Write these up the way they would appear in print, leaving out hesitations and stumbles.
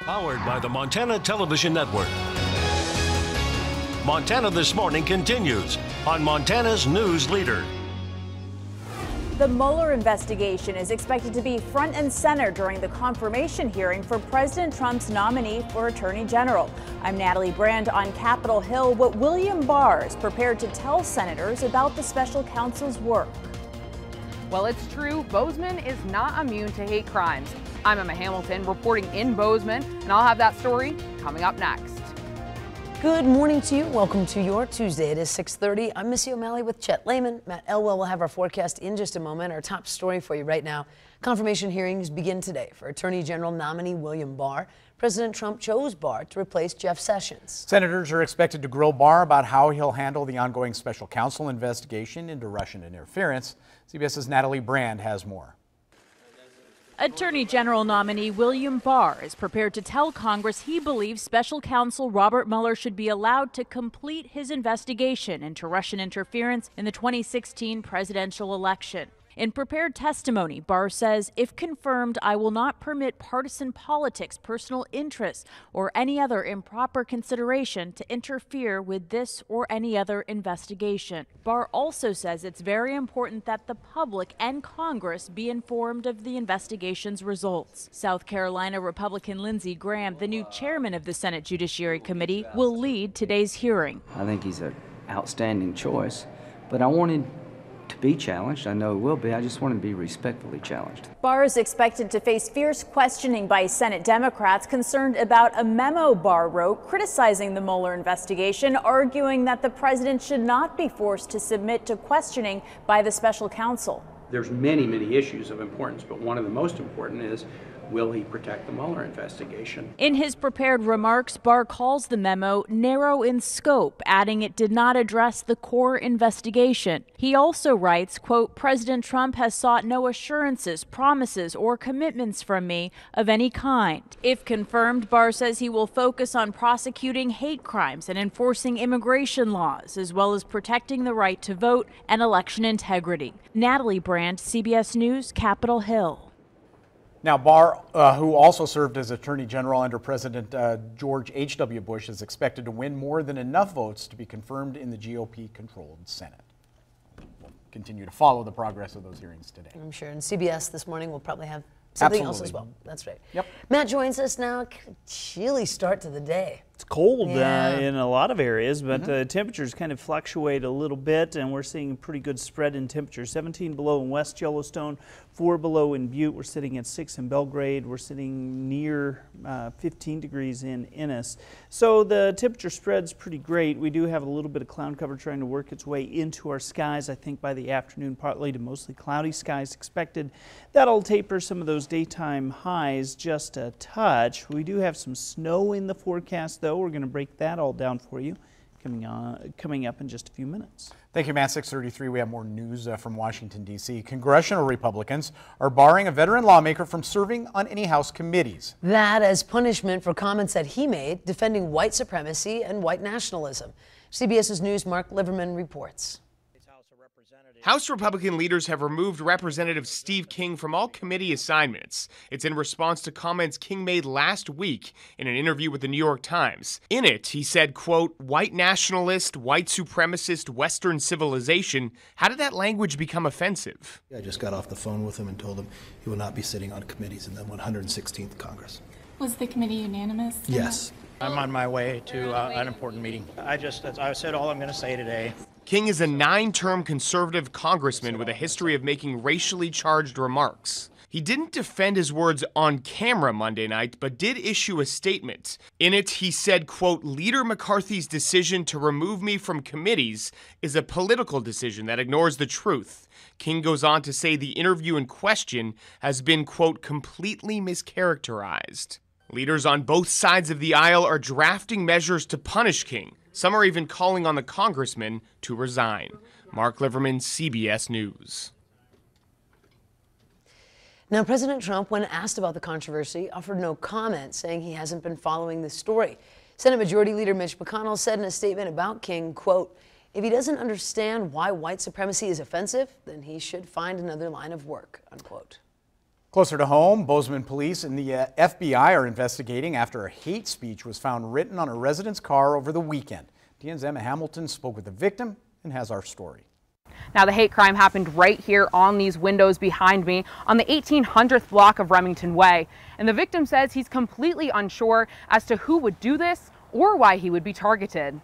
Powered by the Montana Television Network. Montana This Morning continues on Montana's News Leader. The Mueller investigation is expected to be front and center during the confirmation hearing for President Trump's nominee for Attorney General. I'm Natalie Brand on Capitol Hill. What William Barr is prepared to tell senators about the special counsel's work. Well, it's true, Bozeman is not immune to hate crimes. I'm Emma Hamilton reporting in Bozeman, and I'll have that story coming up next. Good morning to you. Welcome to your Tuesday. It is 6:30. I'm Missy O'Malley with Chet Lehman. Matt Elwell will have our forecast in just a moment. Our top story for you right now. Confirmation hearings begin today for Attorney General nominee William Barr. President Trump chose Barr to replace Jeff Sessions. Senators are expected to grill Barr about how he'll handle the ongoing special counsel investigation into Russian interference. CBS's Natalie Brand has more. Attorney General nominee William Barr is prepared to tell Congress he believes special counsel Robert Mueller should be allowed to complete his investigation into Russian interference in the 2016 presidential election. In prepared testimony, Barr says, if confirmed, I will not permit partisan politics, personal interests, or any other improper consideration to interfere with this or any other investigation. Barr also says it's very important that the public and Congress be informed of the investigation's results. South Carolina Republican Lindsey Graham, the new chairman of the Senate Judiciary Committee, will lead today's hearing. I think he's an outstanding choice, but I wanted to be challenged. I know it will be. I just want to be respectfully challenged. Barr is expected to face fierce questioning by Senate Democrats concerned about a memo Barr wrote criticizing the Mueller investigation, arguing that the president should not be forced to submit to questioning by the special counsel. There's many issues of importance, but one of the most important is, will he protect the Mueller investigation? In his prepared remarks, Barr calls the memo narrow in scope, adding it did not address the core investigation. He also writes, quote, President Trump has sought no assurances, promises, or commitments from me of any kind. If confirmed, Barr says he will focus on prosecuting hate crimes and enforcing immigration laws, as well as protecting the right to vote and election integrity. Natalie Brand, CBS News, Capitol Hill. Now, Barr, who also served as Attorney General under President George H.W. Bush, is expected to win more than enough votes to be confirmed in the GOP-controlled Senate. We'll continue to follow the progress of those hearings today. I'm sure. And CBS this morning will probably have something else as well. That's right. Yep. Matt joins us now. Chilly start to the day. It's cold in a lot of areas, but temperatures kind of fluctuate a little bit, and we're seeing a pretty good spread in temperature. 17 below in West Yellowstone, 4 below in Butte. We're sitting at 6 in Belgrade. We're sitting near 15 degrees in Ennis. So the temperature spread's pretty great. We do have a little bit of cloud cover trying to work its way into our skies. I think by the afternoon, partly to mostly cloudy skies expected. That'll taper some of those daytime highs just a touch. We do have some snow in the forecast, though. We're going to break that all down for you coming up in just a few minutes. Thank you, Matt. 6:33. We have more news from Washington, D.C. Congressional Republicans are barring a veteran lawmaker from serving on any House committees. That as punishment for comments that he made defending white supremacy and white nationalism. CBS's News' Mark Liverman reports. House Republican leaders have removed Representative Steve King from all committee assignments. It's in response to comments King made last week in an interview with the New York Times. In it, he said, quote, white nationalist, white supremacist, Western civilization. How did that language become offensive? I just got off the phone with him and told him he will not be sitting on committees in the 116th Congress. Was the committee unanimous? Yes. I'm on my way to an important meeting. I said all I'm going to say today. King is a 9-term conservative congressman with a history of making racially charged remarks. He didn't defend his words on camera Monday night, but did issue a statement. In it, he said, quote, Leader McCarthy's decision to remove me from committees is a political decision that ignores the truth. King goes on to say the interview in question has been, quote, completely mischaracterized. Leaders on both sides of the aisle are drafting measures to punish King. Some are even calling on the congressman to resign. Mark Liverman, CBS News. Now, President Trump, when asked about the controversy, offered no comment, saying he hasn't been following the story. Senate Majority Leader Mitch McConnell said in a statement about King, quote, if he doesn't understand why white supremacy is offensive, then he should find another line of work, unquote. Closer to home, Bozeman police and the FBI are investigating after a hate speech was found written on a resident's car over the weekend. TN's Emma Hamilton spoke with the victim and has our story. Now, the hate crime happened right here on these windows behind me on the 1800th block of Remington Way. And the victim says he's completely unsure as to who would do this or why he would be targeted.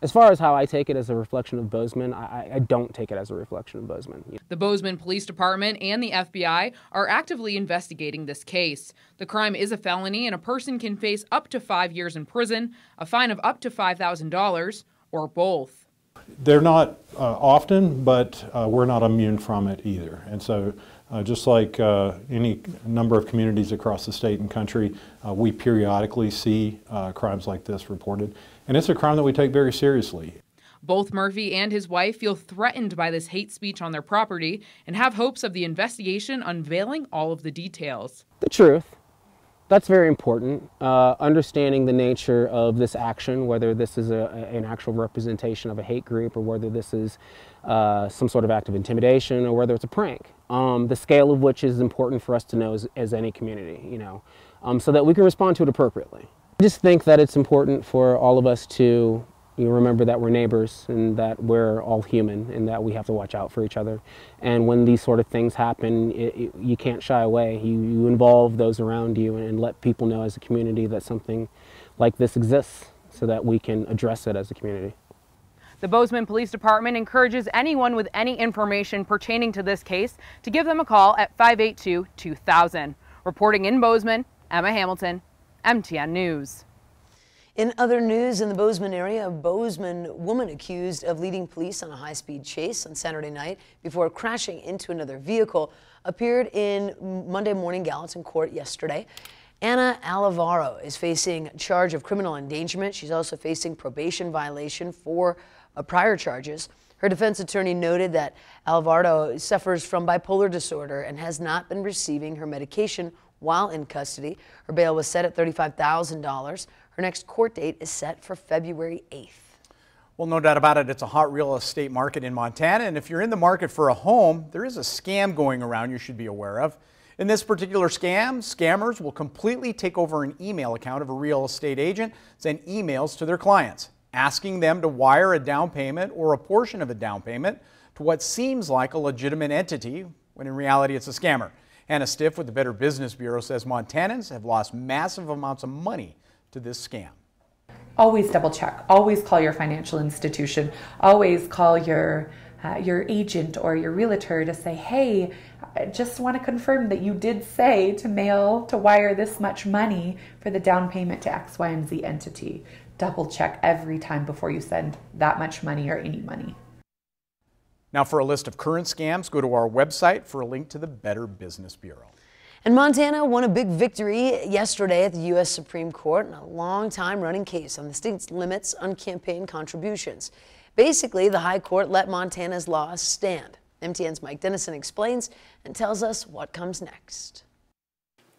As far as how I take it as a reflection of Bozeman, I don't take it as a reflection of Bozeman. The Bozeman Police Department and the FBI are actively investigating this case. The crime is a felony and a person can face up to 5 years in prison, a fine of up to $5,000, or both. They're not often, but we're not immune from it either. And so just like any number of communities across the state and country, we periodically see crimes like this reported. And it's a crime that we take very seriously. Both Murphy and his wife feel threatened by this hate speech on their property and have hopes of the investigation unveiling all of the details. The truth. That's very important. Understanding the nature of this action, whether this is an actual representation of a hate group or whether this is some sort of act of intimidation or whether it's a prank. The scale of which is important for us to know as any community, so that we can respond to it appropriately. I just think that it's important for all of us to remember that we're neighbors and that we're all human and that we have to watch out for each other. And when these sort of things happen, you can't shy away. You involve those around you and let people know as a community that something like this exists so that we can address it as a community. The Bozeman Police Department encourages anyone with any information pertaining to this case to give them a call at 582-2000. Reporting in Bozeman, Emma Hamilton, MTN News. In other news, in the Bozeman area, a Bozeman woman accused of leading police on a high-speed chase on Saturday night before crashing into another vehicle appeared in Monday morning Gallatin court yesterday. Anna Alvaro is facing a charge of criminal endangerment. She's also facing probation violation for prior charges. Her defense attorney noted that Alvaro suffers from bipolar disorder and has not been receiving her medication while in custody. Her bail was set at $35,000. Her next court date is set for February 8th. Well, no doubt about it, it's a hot real estate market in Montana, and if you're in the market for a home, there is a scam going around you should be aware of. In this particular scam, scammers will completely take over an email account of a real estate agent, send emails to their clients, asking them to wire a down payment or a portion of a down payment to what seems like a legitimate entity, when in reality it's a scammer. Hannah Stiff with the Better Business Bureau says Montanans have lost massive amounts of money to this scam. Always double check. Always call your financial institution. Always call your agent or your realtor to say, hey, I just want to confirm that you did say to wire this much money for the down payment to X, Y, and Z entity. Double check every time before you send that much money or any money. Now, for a list of current scams, go to our website for a link to the Better Business Bureau. And Montana won a big victory yesterday at the U.S. Supreme Court in a long-time running case on the state's limits on campaign contributions. Basically, the High Court let Montana's laws stand. MTN's Mike Dennison explains and tells us what comes next.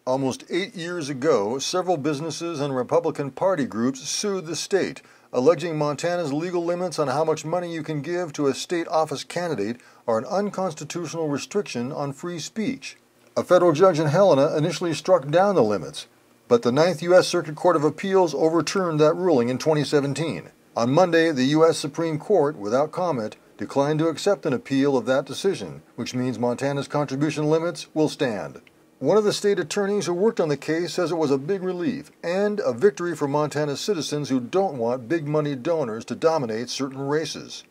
Almost 8 years ago, several businesses and Republican Party groups sued the state, alleging Montana's legal limits on how much money you can give to a state office candidate are an unconstitutional restriction on free speech. A federal judge in Helena initially struck down the limits, but the 9th U.S. Circuit Court of Appeals overturned that ruling in 2017. On Monday, the U.S. Supreme Court, without comment, declined to accept an appeal of that decision, which means Montana's contribution limits will stand. One of the state attorneys who worked on the case says it was a big relief and a victory for Montana's citizens who don't want big money donors to dominate certain races.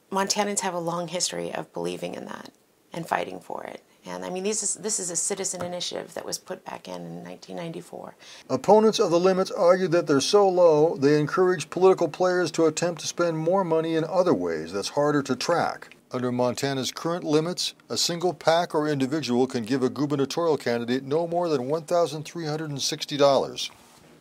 Montanans have a long history of believing in that and fighting for it. And I mean, this is a citizen initiative that was put back in 1994. Opponents of the limits argued that they're so low, they encourage political players to attempt to spend more money in other ways that's harder to track. Under Montana's current limits, a single PAC or individual can give a gubernatorial candidate no more than $1,360.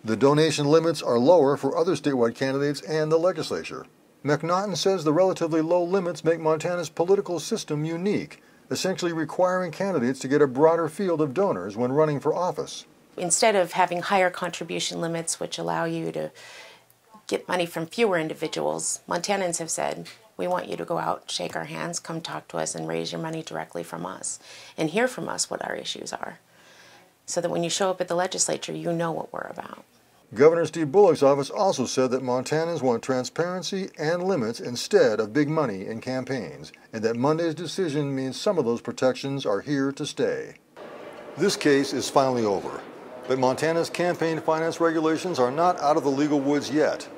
The donation limits are lower for other statewide candidates and the legislature. McNaughton says the relatively low limits make Montana's political system unique, essentially requiring candidates to get a broader field of donors when running for office. Instead of having higher contribution limits, which allow you to get money from fewer individuals, Montanans have said, we want you to go out, shake our hands, come talk to us, and raise your money directly from us, and hear from us what our issues are. so that when you show up at the legislature, you know what we're about. Governor Steve Bullock's office also said that Montanans want transparency and limits instead of big money in campaigns, and that Monday's decision means some of those protections are here to stay. This case is finally over, but Montana's campaign finance regulations are not out of the legal woods yet.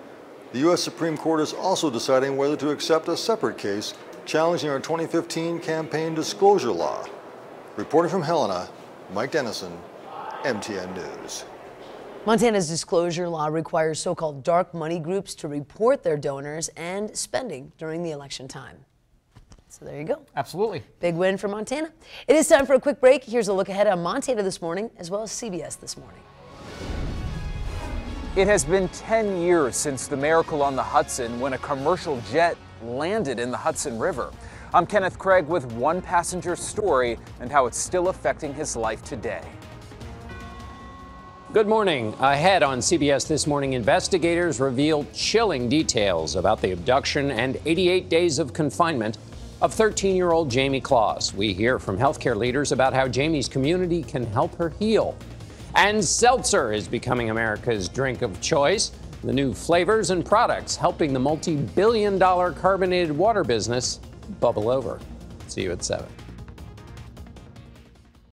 The U.S. Supreme Court is also deciding whether to accept a separate case challenging our 2015 campaign disclosure law. Reporting from Helena, Mike Dennison, MTN News. Montana's disclosure law requires so-called dark money groups to report their donors and spending during the election time. So there you go. Absolutely. Big win for Montana. It is time for a quick break. Here's a look ahead on Montana this morning, as well as CBS This Morning. It has been 10 years since the miracle on the Hudson when a commercial jet landed in the Hudson River. I'm Kenneth Craig with one passenger's story and how it's still affecting his life today. Good morning. Ahead on CBS This Morning, investigators reveal chilling details about the abduction and 88 days of confinement of 13-year-old Jamie Claus. We hear from healthcare leaders about how Jamie's community can help her heal. And seltzer is becoming America's drink of choice. The new flavors and products helping the multi-billion-dollar carbonated water business bubble over. See you at 7.